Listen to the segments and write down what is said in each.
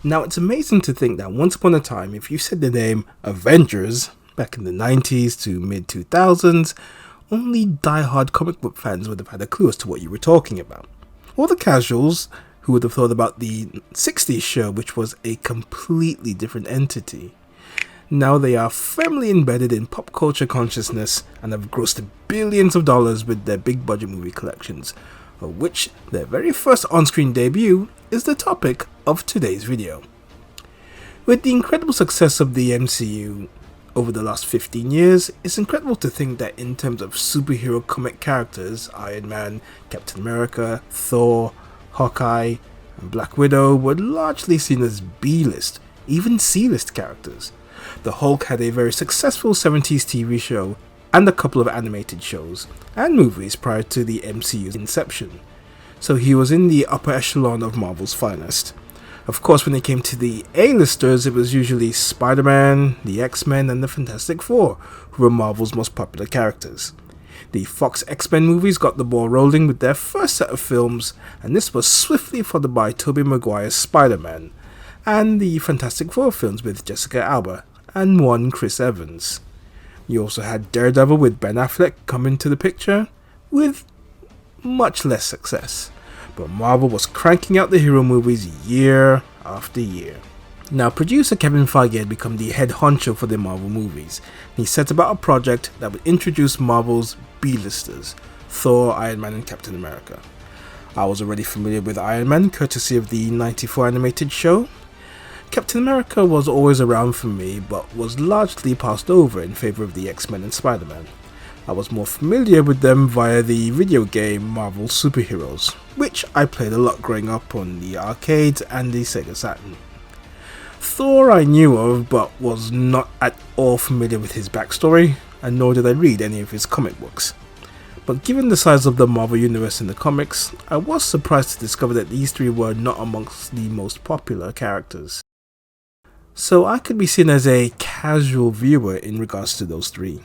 Now, it's amazing to think that once upon a time, if you said the name Avengers back in the 90s to mid 2000s, only die-hard comic book fans would have had a clue as to what you were talking about. Or the casuals who would have thought about the 60s show, which was a completely different entity. Now they are firmly embedded in pop culture consciousness and have grossed billions of dollars with their big budget movie collections, of which their very first on-screen debut is the topic of today's video. With the incredible success of the MCU over the last 15 years, it's incredible to think that in terms of superhero comic characters, Iron Man, Captain America, Thor, Hawkeye, and Black Widow were largely seen as B-list, even C-list characters. The Hulk had a very successful 70s TV show and a couple of animated shows and movies prior to the MCU's inception, so he was in the upper echelon of Marvel's finest. Of course, when it came to the A-listers, it was usually Spider-Man, the X-Men, and the Fantastic Four, who were Marvel's most popular characters. The Fox X-Men movies got the ball rolling with their first set of films, and this was swiftly followed by Tobey Maguire's Spider-Man, and the Fantastic Four films with Jessica Alba, and one Chris Evans. You also had Daredevil with Ben Affleck come into the picture, with much less success. But Marvel was cranking out the hero movies year after year. Now, producer Kevin Feige had become the head honcho for the Marvel movies, and he set about a project that would introduce Marvel's B-listers, Thor, Iron Man, and Captain America. I was already familiar with Iron Man, courtesy of the '94 animated show. Captain America was always around for me, but was largely passed over in favour of the X-Men and Spider-Man. I was more familiar with them via the video game Marvel Superheroes, which I played a lot growing up on the arcades and the Sega Saturn. Thor I knew of, but was not at all familiar with his backstory, and nor did I read any of his comic books. But given the size of the Marvel Universe in the comics, I was surprised to discover that these three were not amongst the most popular characters. So I could be seen as a casual viewer in regards to those three.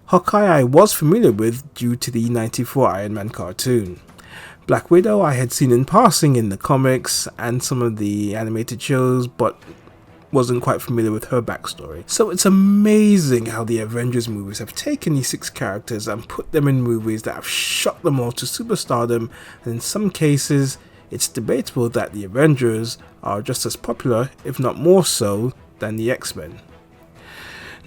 Hawkeye I was familiar with due to the '94 Iron Man cartoon. Black Widow I had seen in passing in the comics and some of the animated shows, but wasn't quite familiar with her backstory. So it's amazing how the Avengers movies have taken these six characters and put them in movies that have shot them all to superstardom, and in some cases it's debatable that the Avengers are just as popular, if not more so, than the X-Men.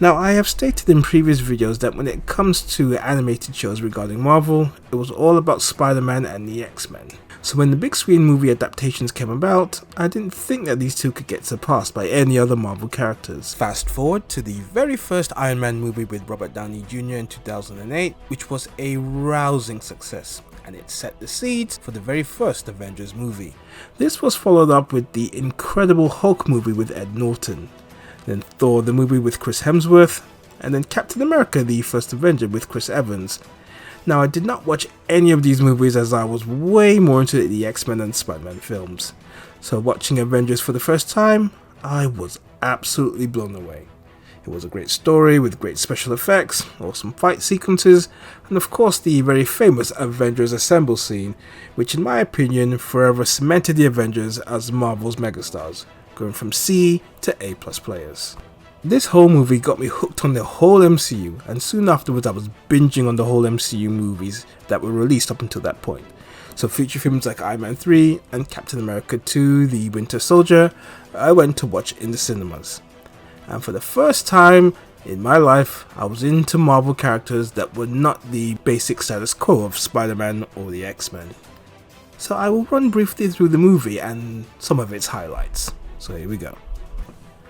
Now, I have stated in previous videos that when it comes to animated shows regarding Marvel, it was all about Spider-Man and the X-Men. So when the big screen movie adaptations came about, I didn't think that these two could get surpassed by any other Marvel characters. Fast forward to the very first Iron Man movie with Robert Downey Jr. in 2008, which was a rousing success, and it set the seeds for the very first Avengers movie. This was followed up with the Incredible Hulk movie with Ed Norton, then Thor the movie with Chris Hemsworth, and then Captain America the First Avenger with Chris Evans. Now, I did not watch any of these movies as I was way more into the X-Men and Spider-Man films, so watching Avengers for the first time, I was absolutely blown away. It was a great story with great special effects, awesome fight sequences, and of course the very famous Avengers Assemble scene, which in my opinion forever cemented the Avengers as Marvel's megastars, going from C to A+ players. This whole movie got me hooked on the whole MCU, and soon afterwards I was binging on the whole MCU movies that were released up until that point. So feature films like Iron Man 3 and Captain America 2 The Winter Soldier I went to watch in the cinemas. And for the first time in my life, I was into Marvel characters that were not the basic status quo of Spider-Man or the X-Men. So I will run briefly through the movie and some of its highlights. So here we go.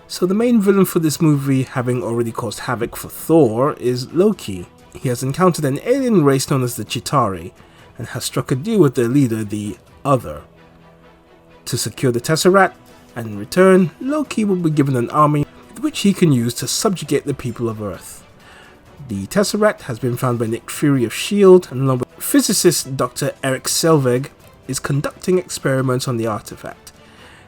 So the main villain for this movie, having already caused havoc for Thor, is Loki. He has encountered an alien race known as the Chitauri, and has struck a deal with their leader, the Other, to secure the Tesseract, and in return, Loki will be given an army with which he can use to subjugate the people of Earth. The Tesseract has been found by Nick Fury of S.H.I.E.L.D., and along with physicist Dr. Eric Selvig, is conducting experiments on the artifact.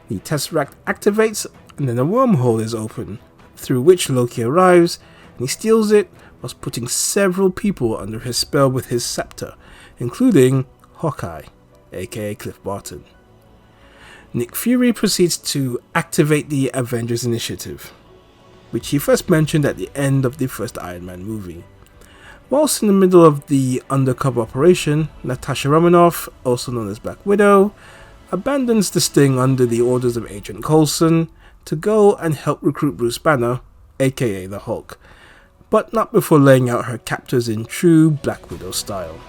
The Tesseract activates, and then a wormhole is opened, through which Loki arrives, and he steals it whilst putting several people under his spell with his scepter, including Hawkeye, aka Cliff Barton. Nick Fury proceeds to activate the Avengers Initiative, which he first mentioned at the end of the first Iron Man movie. Whilst in the middle of the undercover operation, Natasha Romanoff, also known as Black Widow, abandons the sting under the orders of Agent Coulson to go and help recruit Bruce Banner, aka the Hulk, but not before laying out her captors in true Black Widow style.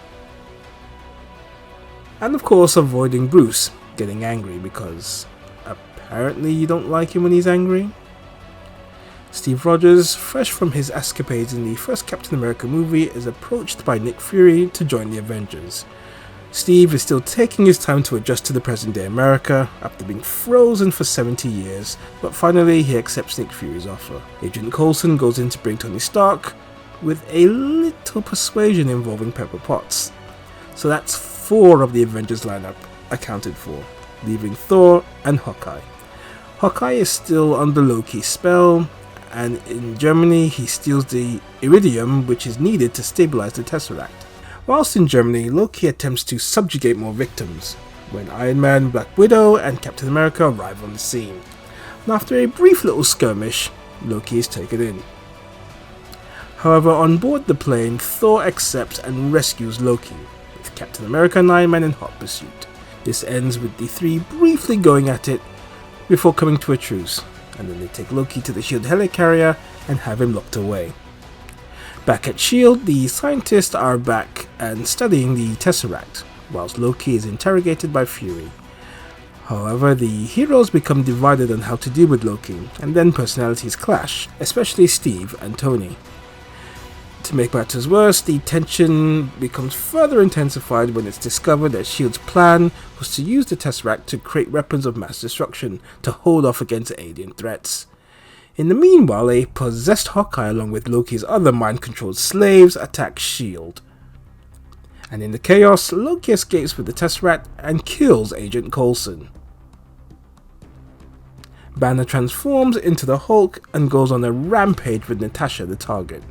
And of course avoiding Bruce getting angry, because apparently you don't like him when he's angry. Steve Rogers, fresh from his escapades in the first Captain America movie, is approached by Nick Fury to join the Avengers. Steve is still taking his time to adjust to the present day America after being frozen for 70 years, but finally he accepts Nick Fury's offer. Agent Coulson goes in to bring Tony Stark, with a little persuasion involving Pepper Potts. So that's 4 of the Avengers lineup accounted for, leaving Thor and Hawkeye. Hawkeye is still under Loki's spell, and in Germany he steals the iridium which is needed to stabilize the Tesseract. Whilst in Germany, Loki attempts to subjugate more victims, when Iron Man, Black Widow and Captain America arrive on the scene. And after a brief little skirmish, Loki is taken in. However, on board the plane, Thor accepts and rescues Loki, with Captain America and Iron Man in hot pursuit. This ends with the 3 briefly going at it before coming to a truce, and then they take Loki to the S.H.I.E.L.D. helicarrier and have him locked away. Back at S.H.I.E.L.D., the scientists are back and studying the Tesseract, whilst Loki is interrogated by Fury. However, the heroes become divided on how to deal with Loki, and then personalities clash, especially Steve and Tony. To make matters worse, the tension becomes further intensified when it's discovered that S.H.I.E.L.D's plan was to use the Tesseract to create weapons of mass destruction to hold off against alien threats. In the meanwhile, a possessed Hawkeye along with Loki's other mind-controlled slaves attack S.H.I.E.L.D. And in the chaos, Loki escapes with the Tesseract and kills Agent Coulson. Banner transforms into the Hulk and goes on a rampage with Natasha the target.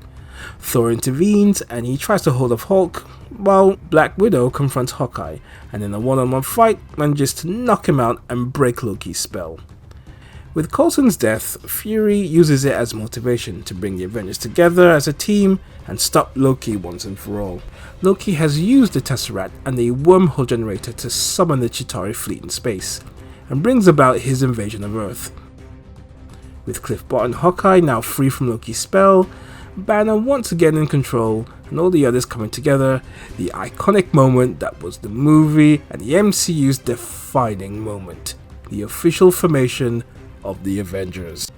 Thor intervenes and he tries to hold off Hulk, while Black Widow confronts Hawkeye, and in a one-on-one fight manages to knock him out and break Loki's spell. With Coulson's death, Fury uses it as motivation to bring the Avengers together as a team and stop Loki once and for all. Loki has used the Tesseract and a wormhole generator to summon the Chitauri fleet in space, and brings about his invasion of Earth. With Cliff Bot and Hawkeye now free from Loki's spell, Banner once again in control, and all the others coming together, the iconic moment that was the movie and the MCU's defining moment, the official formation of the Avengers.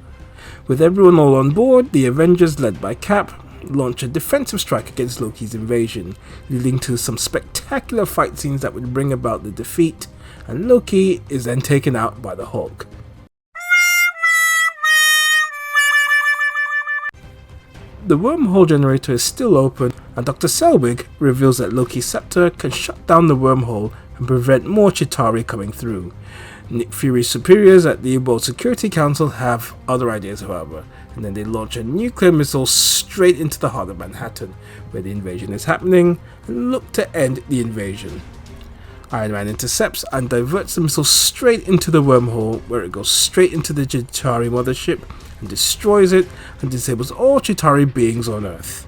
With everyone all on board, the Avengers, led by Cap, launch a defensive strike against Loki's invasion, leading to some spectacular fight scenes that would bring about the defeat, and Loki is then taken out by the Hulk. The wormhole generator is still open, and Dr. Selvig reveals that Loki's scepter can shut down the wormhole and prevent more Chitauri coming through. Nick Fury's superiors at the World Security Council have other ideas, however, and then they launch a nuclear missile straight into the heart of Manhattan, where the invasion is happening, and look to end the invasion. Iron Man intercepts and diverts the missile straight into the wormhole, where it goes straight into the Chitauri mothership and destroys it and disables all Chitauri beings on Earth.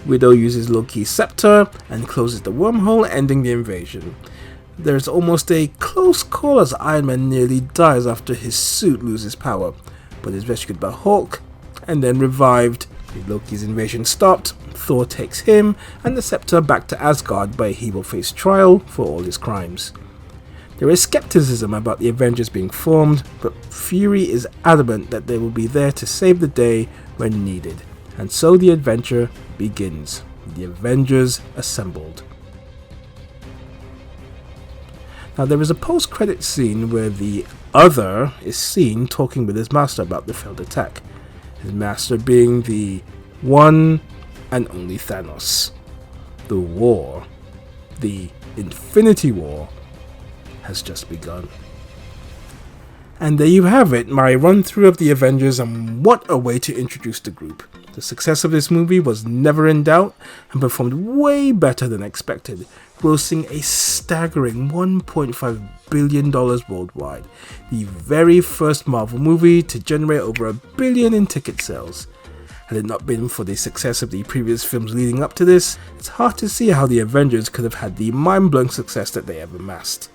Widow uses Loki's scepter and closes the wormhole, ending the invasion. There's almost a close call as Iron Man nearly dies after his suit loses power, but is rescued by Hulk and then revived. With Loki's invasion stopped, Thor takes him and the scepter back to Asgard, but he will face trial for all his crimes. There is skepticism about the Avengers being formed, but Fury is adamant that they will be there to save the day when needed, and so the adventure begins, with the Avengers assembled. Now there is a post-credit scene where the Other is seen talking with his master about the failed attack, his master being the one and only Thanos. The war, the Infinity War, has just begun. And there you have it, my run through of the Avengers, and what a way to introduce the group. The success of this movie was never in doubt and performed way better than expected, grossing a staggering $1.5 billion worldwide, the very first Marvel movie to generate over $1 billion in ticket sales. Had it not been for the success of the previous films leading up to this, it's hard to see how the Avengers could have had the mind-blowing success that they have amassed.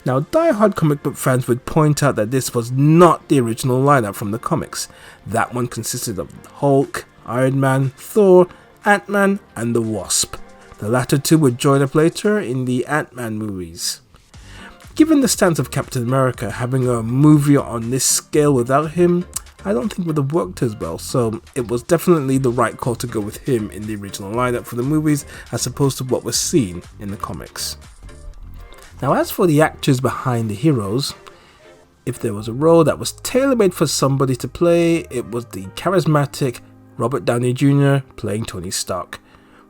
Now, die-hard comic book fans would point out that this was not the original lineup from the comics. That one consisted of Hulk, Iron Man, Thor, Ant-Man, and the Wasp. The latter two would join up later in the Ant-Man movies. Given the stance of Captain America, having a movie on this scale without him, I don't think would have worked as well, so it was definitely the right call to go with him in the original lineup for the movies as opposed to what was seen in the comics. Now, as for the actors behind the heroes, if there was a role that was tailor-made for somebody to play, it was the charismatic Robert Downey Jr. playing Tony Stark.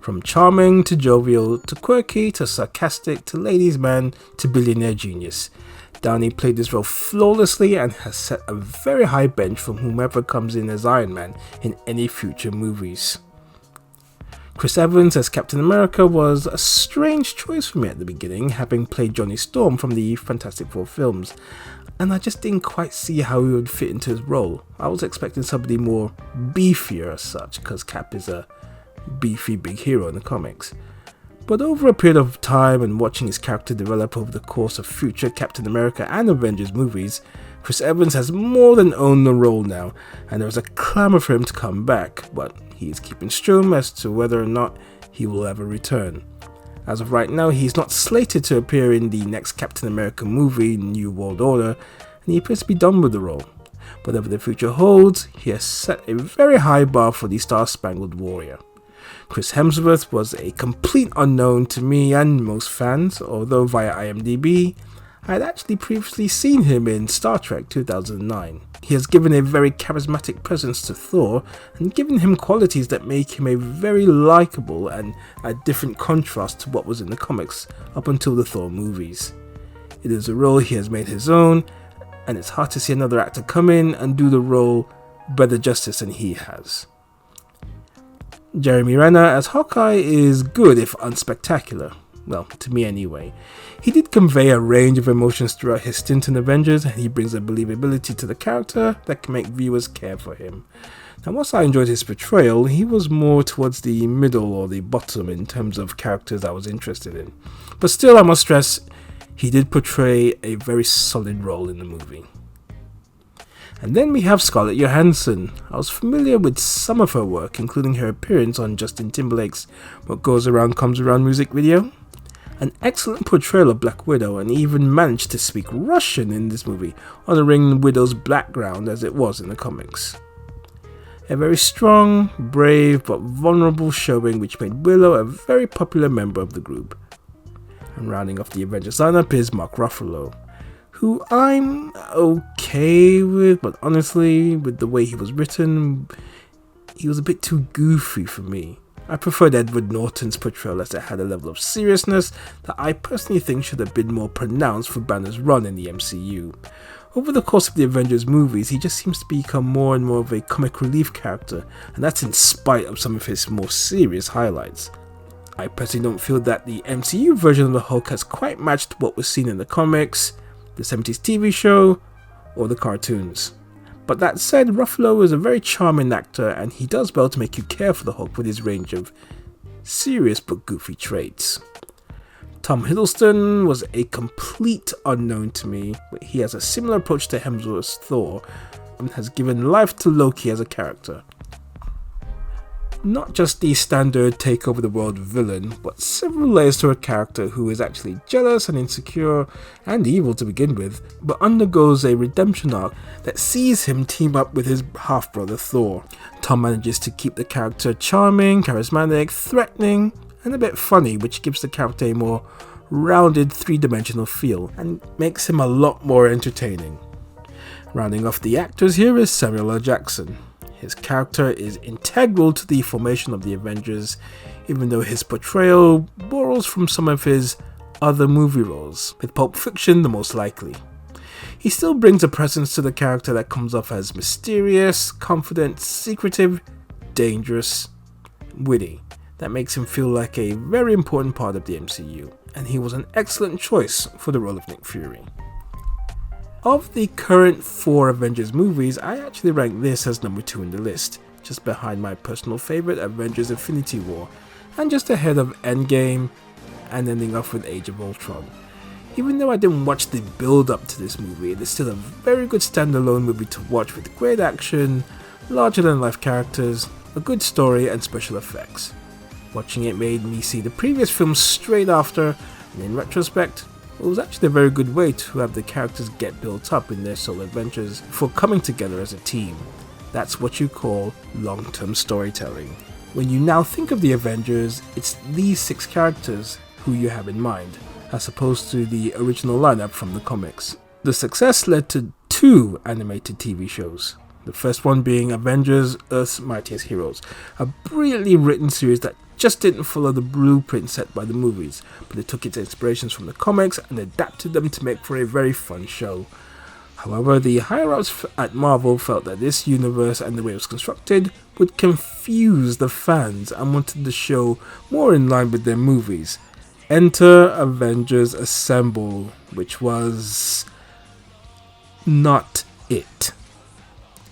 From charming to jovial to quirky to sarcastic to ladies' man to billionaire genius, Downey played this role flawlessly and has set a very high bench from whomever comes in as Iron Man in any future movies. Chris Evans as Captain America was a strange choice for me at the beginning, having played Johnny Storm from the Fantastic Four films, and I just didn't quite see how he would fit into his role. I was expecting somebody more beefier as such, because Cap is a beefy big hero in the comics. But over a period of time and watching his character develop over the course of future Captain America and Avengers movies, Chris Evans has more than owned the role now, and there is a clamour for him to come back, but he is keeping strum as to whether or not he will ever return. As of right now, he is not slated to appear in the next Captain America movie, New World Order, and he appears to be done with the role. Whatever the future holds, he has set a very high bar for the Star-Spangled Warrior. Chris Hemsworth was a complete unknown to me and most fans, although via IMDB, I had actually previously seen him in Star Trek 2009. He has given a very charismatic presence to Thor and given him qualities that make him a very likeable and a different contrast to what was in the comics up until the Thor movies. It is a role he has made his own, and it's hard to see another actor come in and do the role better justice than he has. Jeremy Renner as Hawkeye is good if unspectacular. Well, to me anyway. He did convey a range of emotions throughout his stint in Avengers, and he brings a believability to the character that can make viewers care for him. Now, whilst I enjoyed his portrayal, he was more towards the middle or the bottom in terms of characters I was interested in. But still, I must stress, he did portray a very solid role in the movie. And then we have Scarlett Johansson. I was familiar with some of her work, including her appearance on Justin Timberlake's What Goes Around Comes Around music video. An excellent portrayal of Black Widow, and even managed to speak Russian in this movie, honouring Widow's background as it was in the comics. A very strong, brave, but vulnerable showing which made Willow a very popular member of the group. And rounding off the Avengers lineup is Mark Ruffalo, who I'm okay with, but honestly, with the way he was written, he was a bit too goofy for me. I preferred Edward Norton's portrayal, as it had a level of seriousness that I personally think should have been more pronounced for Banner's run in the MCU. Over the course of the Avengers movies, he just seems to become more and more of a comic relief character, and that's in spite of some of his more serious highlights. I personally don't feel that the MCU version of the Hulk has quite matched what was seen in the comics, the 70s TV show, or the cartoons. But that said, Ruffalo is a very charming actor, and he does well to make you care for the Hulk with his range of serious but goofy traits. Tom Hiddleston was a complete unknown to me, but he has a similar approach to Hemsworth's Thor, and has given life to Loki as a character. Not just the standard take over the world villain, but several layers to a character who is actually jealous and insecure and evil to begin with, but undergoes a redemption arc that sees him team up with his half-brother Thor. Tom manages to keep the character charming, charismatic, threatening, and a bit funny, which gives the character a more rounded three-dimensional feel and makes him a lot more entertaining. Rounding off the actors here is Samuel L. Jackson. His character is integral to the formation of the Avengers, even though his portrayal borrows from some of his other movie roles, with Pulp Fiction the most likely. He still brings a presence to the character that comes off as mysterious, confident, secretive, dangerous, witty. That makes him feel like a very important part of the MCU, and he was an excellent choice for the role of Nick Fury. Of the current 4 Avengers movies, I actually rank this as number 2 in the list, just behind my personal favourite Avengers Infinity War, and just ahead of Endgame, and ending off with Age of Ultron. Even though I didn't watch the build up to this movie, it is still a very good standalone movie to watch with great action, larger than life characters, a good story and special effects. Watching it made me see the previous films straight after, and in retrospect, it was actually a very good way to have the characters get built up in their solo adventures before coming together as a team. That's what you call long-term storytelling. When you now think of the Avengers, it's these 6 characters who you have in mind, as opposed to the original lineup from the comics. The success led to 2 animated TV shows. The first one being Avengers: Earth's Mightiest Heroes, a brilliantly written series that just didn't follow the blueprint set by the movies, but it took its inspirations from the comics and adapted them to make for a very fun show. However, the higher-ups at Marvel felt that this universe and the way it was constructed would confuse the fans and wanted the show more in line with their movies. Enter Avengers Assemble, which was not it.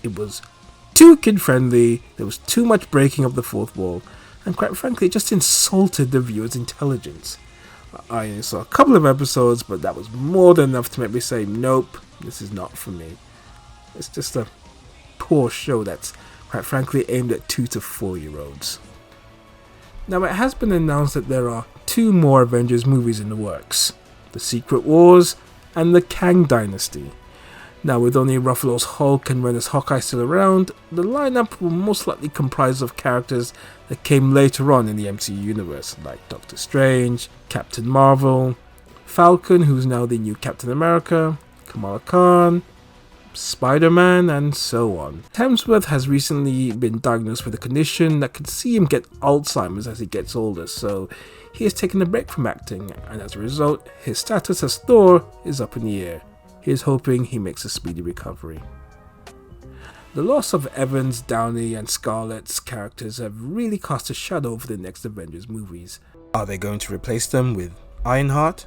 It was too kid-friendly, there was too much breaking of the fourth wall, and quite frankly it just insulted the viewer's intelligence. I only saw a couple of episodes, but that was more than enough to make me say, nope, this is not for me. It's just a poor show that's quite frankly aimed at 2 to 4-year-olds. Now it has been announced that there are 2 more Avengers movies in the works, The Secret Wars and The Kang Dynasty. Now with only Ruffalo's Hulk and Renner's Hawkeye still around, the lineup will most likely comprise of characters that came later on in the MCU universe, like Doctor Strange, Captain Marvel, Falcon, who's now the new Captain America, Kamala Khan, Spider-Man, and so on. Hemsworth has recently been diagnosed with a condition that could see him get Alzheimer's as he gets older, so he has taken a break from acting, and as a result, his status as Thor is up in the air. He is hoping he makes a speedy recovery. The loss of Evans, Downey, and Scarlett's characters have really cast a shadow over the next Avengers movies. Are they going to replace them with Ironheart,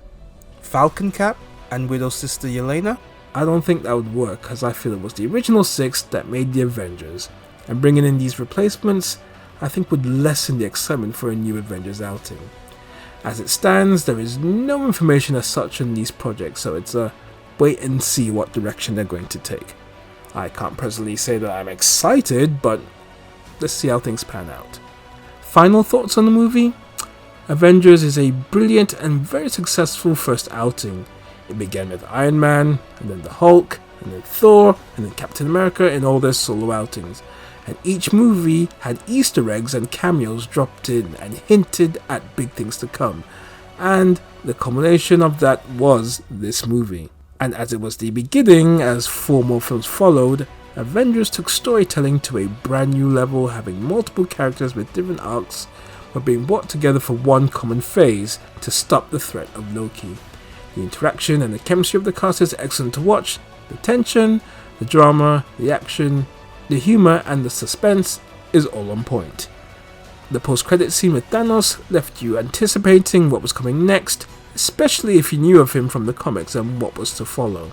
Falcon Cap, and Widow's sister Yelena? I don't think that would work, as I feel it was the original 6 that made the Avengers, and bringing in these replacements I think would lessen the excitement for a new Avengers outing. As it stands, there is no information as such on these projects, so it's a wait and see what direction they're going to take. I can't personally say that I'm excited, but let's see how things pan out. Final thoughts on the movie? Avengers is a brilliant and very successful first outing. It began with Iron Man, and then the Hulk, and then Thor, and then Captain America in all their solo outings. And each movie had Easter eggs and cameos dropped in and hinted at big things to come. And the culmination of that was this movie. And as it was the beginning, as 4 more films followed, Avengers took storytelling to a brand new level, having multiple characters with different arcs were being brought together for one common phase to stop the threat of Loki. The interaction and the chemistry of the cast is excellent to watch. The tension, the drama, the action, the humour and the suspense is all on point. The post-credit scene with Thanos left you anticipating what was coming next, especially if you knew of him from the comics and what was to follow.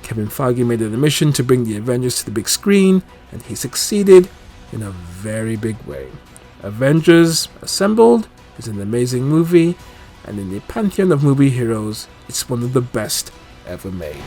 Kevin Feige made it a mission to bring the Avengers to the big screen, and he succeeded in a very big way. Avengers Assembled is an amazing movie, and in the pantheon of movie heroes, it's one of the best ever made.